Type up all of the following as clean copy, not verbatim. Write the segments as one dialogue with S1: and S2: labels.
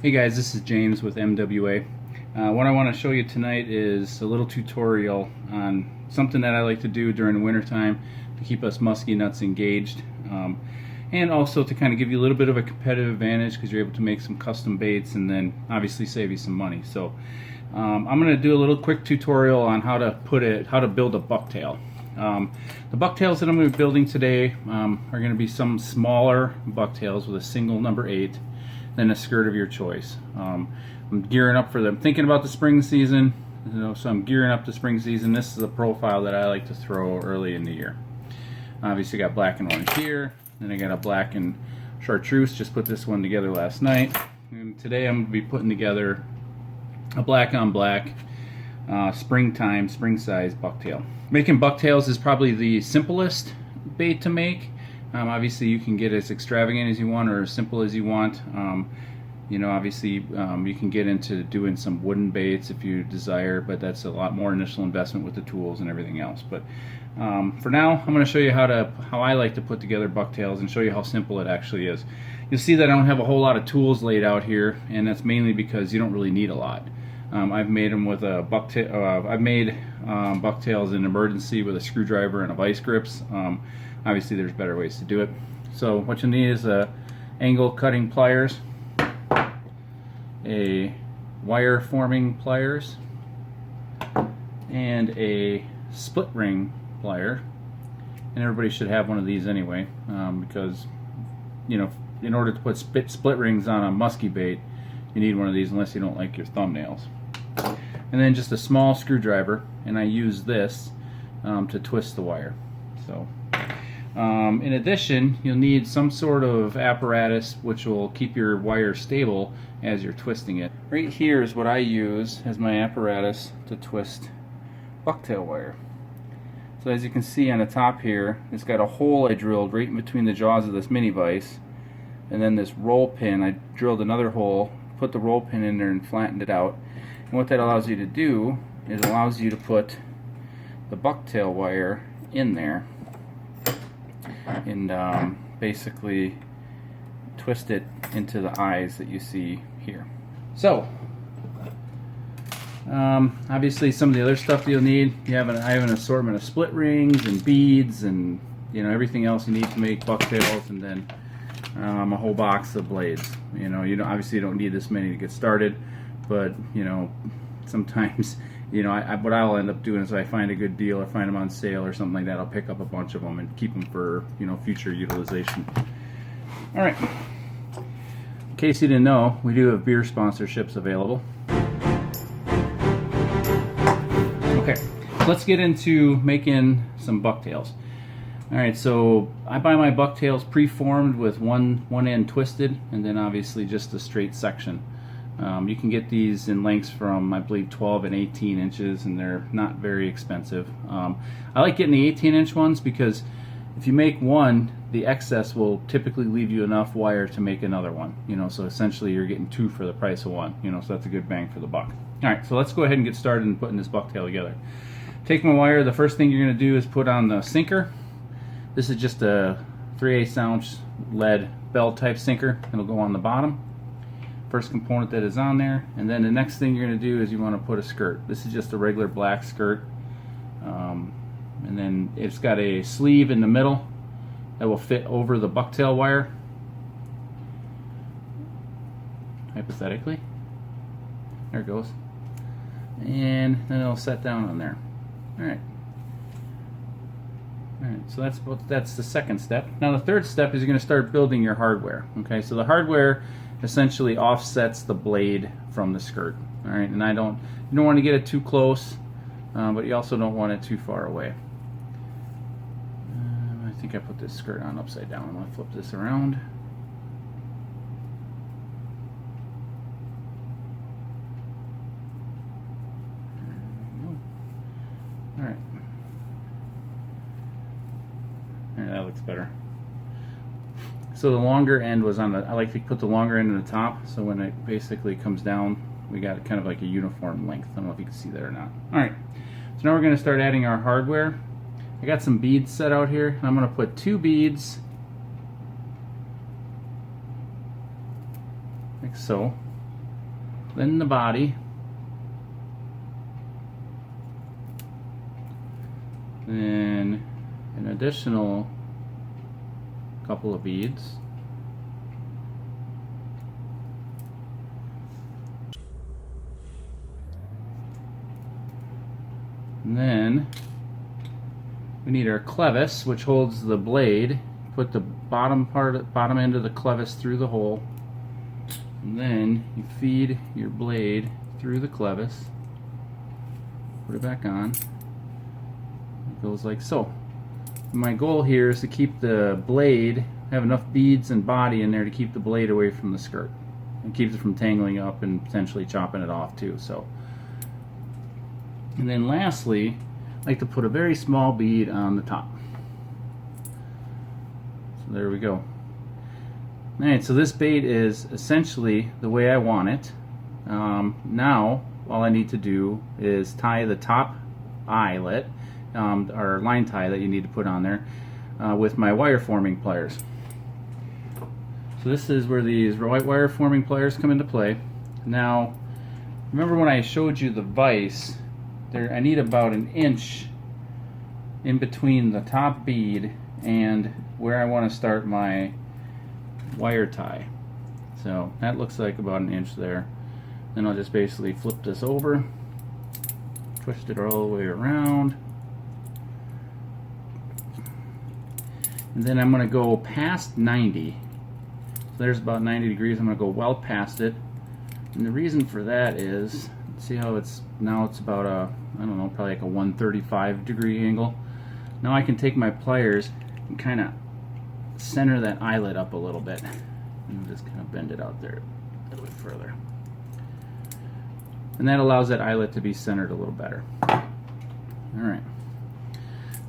S1: Hey guys, this is James with MWA. What I want to show you tonight is a little tutorial on something that I like to do during the wintertime to keep us musky nuts engaged, and also to kind of give you a little bit of a competitive advantage because you're able to make some custom baits and then obviously save you some money. So I'm going to do a little quick tutorial on how to build a bucktail. The bucktails that I'm going to be building today are going to be some smaller bucktails with a single number 8. Then a skirt of your choice. I'm gearing up for them. Thinking about the spring season, so I'm gearing up the spring season. This is a profile that I like to throw early in the year. Obviously got black and orange here. Then I got a black and chartreuse. Just put this one together last night. And today I'm going to be putting together a black on black springtime, spring size bucktail. Making bucktails is probably the simplest bait to make. Obviously you can get as extravagant as you want or as simple as you want. Obviously you can get into doing some wooden baits if you desire, but that's a lot more initial investment with the tools and everything else. But for now, I'm going to show you how I like to put together bucktails and show you how simple it actually is. You'll see that I don't have a whole lot of tools laid out here, and that's mainly because you don't really need a lot. I've made them with a bucktail. I've made bucktails in emergency with a screwdriver and a vice grips. Obviously there's better ways to do it. So what you need is angle cutting pliers, a wire forming pliers, and a split ring plier. And everybody should have one of these anyway, because in order to put split rings on a musky bait, you need one of these unless you don't like your thumbnails. And then just a small screwdriver, and I use this to twist the wire. So in addition, you'll need some sort of apparatus which will keep your wire stable as you're twisting it. Right here is what I use as my apparatus to twist bucktail wire. So as you can see on the top here, it's got a hole I drilled right in between the jaws of this mini vise, and then this roll pin, I drilled another hole, put the roll pin in there and flattened it out. And what that allows you to do is it allows you to put the bucktail wire in there and basically twist it into the eyes that you see here. So obviously some of the other stuff that you'll need, I have an assortment of split rings and beads and everything else you need to make bucktails, and then a whole box of blades. Obviously you don't need this many to get started, but sometimes what I'll end up doing is I find a good deal or find them on sale or something like that, I'll pick up a bunch of them and keep them for future utilization. Alright, in case you didn't know, we do have beer sponsorships available. Okay, let's get into making some bucktails. Alright, so I buy my bucktails pre-formed with one end twisted and then obviously just a straight section. You can get these in lengths from, I believe, 12 and 18 inches, and they're not very expensive. I like getting the 18-inch ones because if you make one, the excess will typically leave you enough wire to make another one. So essentially you're getting 2 for the price of 1. So that's a good bang for the buck. Alright, so let's go ahead and get started in putting this bucktail together. Take my wire, the first thing you're going to do is put on the sinker. This is just a 3/8 ounce lead bell type sinker. It'll go on the bottom. First component that is on there, and then the next thing you're going to do is you want to put a skirt. This is just a regular black skirt, and then it's got a sleeve in the middle that will fit over the bucktail wire, hypothetically. There it goes, and then it'll set down on there. Alright, so that's the second step. Now the third step is you're going to start building your hardware. Okay, so the hardware essentially offsets the blade from the skirt. Alright, and you don't want to get it too close, but you also don't want it too far away. I think I put this skirt on upside down. I'm going to flip this around. Alright. That looks better. So the longer end was on I like to put the longer end on the top, so when it basically comes down, we got kind of like a uniform length. I don't know if you can see that or not. Alright, so now we're going to start adding our hardware. I got some beads set out here, and I'm going to put 2 beads, like so. then the body, then an additional couple of beads, and then we need our clevis, which holds the blade. Put the bottom end of the clevis through the hole, and then you feed your blade through the clevis, put it back on. It goes like so. My goal here is to keep the blade, have enough beads and body in there to keep the blade away from the skirt and keeps it from tangling up and potentially chopping it off too. So, and then lastly, I like to put a very small bead on the top. So there we go. Alright, so this bait is essentially the way I want it. Now all I need to do is tie the top eyelet, or line tie that you need to put on there, with my wire forming pliers. So this is where these white wire forming pliers come into play. Now remember when I showed you the vise there, I need about an inch in between the top bead and where I want to start my wire tie. So that looks like about an inch there. Then I'll just basically flip this over, twist it all the way around, and then I'm going to go past 90. So there's about 90 degrees. I'm going to go well past it, and the reason for that is, see how it's now, it's about a, I don't know, probably like a 135 degree angle. Now I can take my pliers and kind of center that eyelet up a little bit and just kind of bend it out there a little bit further, and that allows that eyelet to be centered a little better. Alright,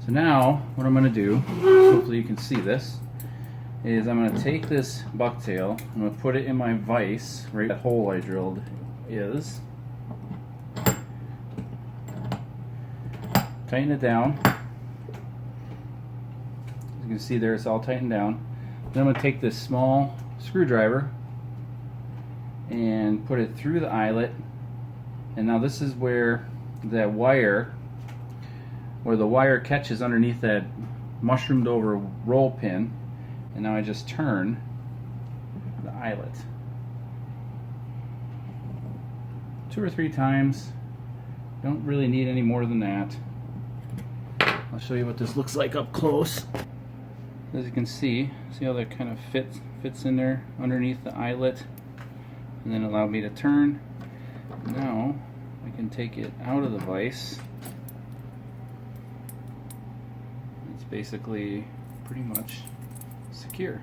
S1: so now what I'm going to do, hopefully you can see this, is I'm going to take this bucktail, I'm going to put it in my vise right where that hole I drilled is, tighten it down. You can see there it's all tightened down. Then I'm going to take this small screwdriver and put it through the eyelet, and now this is where that wire, where the wire catches underneath that mushroomed over roll pin, and now I just turn the eyelet 2 or 3 times. Don't really need any more than that. I'll show you what this looks like up close. As you can see how that kind of fits in there underneath the eyelet, and then allow me to turn. Now I can take it out of the vise. It's basically pretty much secure.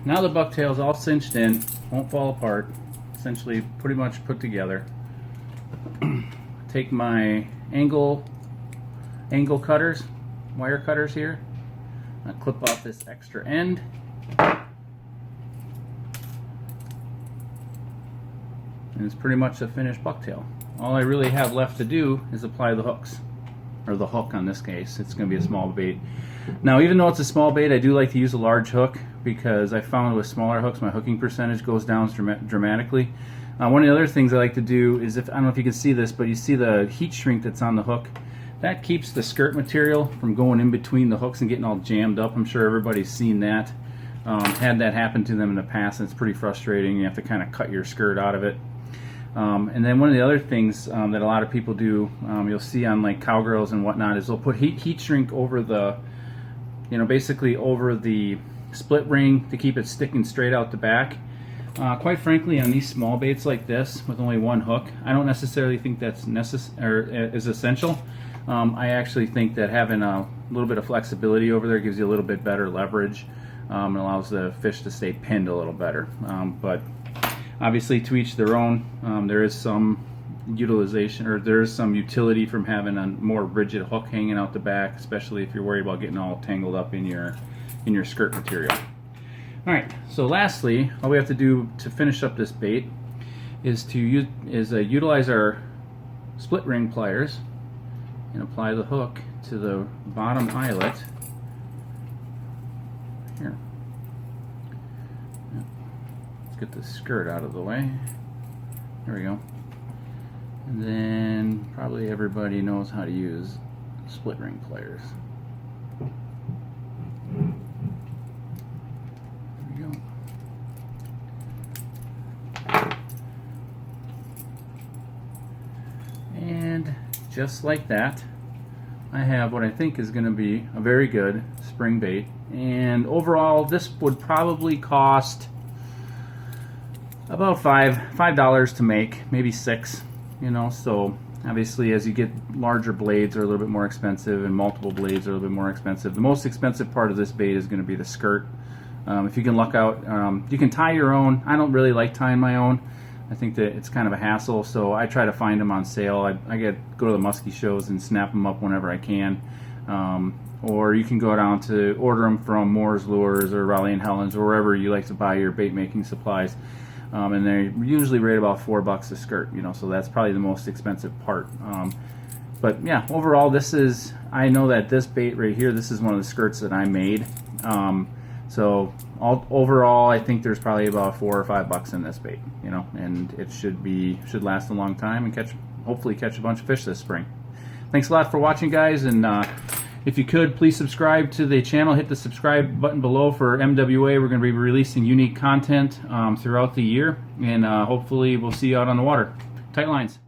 S1: Now the bucktail is all cinched in, won't fall apart, essentially pretty much put together. Take my angle cutters, wire cutters here. I'll clip off this extra end. And it's pretty much a finished bucktail. All I really have left to do is apply the hooks, or the hook on this case. It's going to be a small bait. Now, even though it's a small bait, I do like to use a large hook because I found with smaller hooks my hooking percentage goes down dramatically. One of the other things I like to do is, I don't know if you can see this, but you see the heat shrink that's on the hook. That keeps the skirt material from going in between the hooks and getting all jammed up. I'm sure everybody's seen that. Had that happen to them in the past, and it's pretty frustrating. You have to kind of cut your skirt out of it. And then one of the other things that a lot of people do, you'll see on like cowgirls and whatnot, is they'll put heat shrink over the, basically over the split ring to keep it sticking straight out the back. Quite frankly, on these small baits like this with only one hook, I don't necessarily think that's is essential. I actually think that having a little bit of flexibility over there gives you a little bit better leverage, and allows the fish to stay pinned a little better. But obviously, to each their own. There is some utilization, or there is some utility from having a more rigid hook hanging out the back, especially if you're worried about getting all tangled up in your skirt material. All right. So lastly, all we have to do to finish up this bait is to utilize our split ring pliers and apply the hook to the bottom eyelet here. get the skirt out of the way. There we go. And then probably everybody knows how to use split ring pliers. There we go. And just like that, I have what I think is going to be a very good spring bait. And overall, this would probably cost about $5 to make, maybe $6. You know, so obviously as you get larger blades are a little bit more expensive, and multiple blades are a little bit more expensive. The most expensive part of this bait is going to be the skirt. If you can luck out, you can tie your own. I don't really like tying my own. I think that it's kind of a hassle, so I try to find them on sale. I go to the Musky shows and snap them up whenever I can. Or you can go down to order them from Moore's Lures or Raleigh and Helen's or wherever you like to buy your bait making supplies. And they're usually right about $4 a skirt, you know, so that's probably the most expensive part. But yeah, overall, I know that this bait right here, this is one of the skirts that I made. So overall, I think there's probably about $4 or $5 in this bait, you know, and it should last a long time and hopefully catch a bunch of fish this spring. Thanks a lot for watching, guys, and if you could, please subscribe to the channel. Hit the subscribe button below for MWA. We're going to be releasing unique content throughout the year, and hopefully we'll see you out on the water. Tight lines.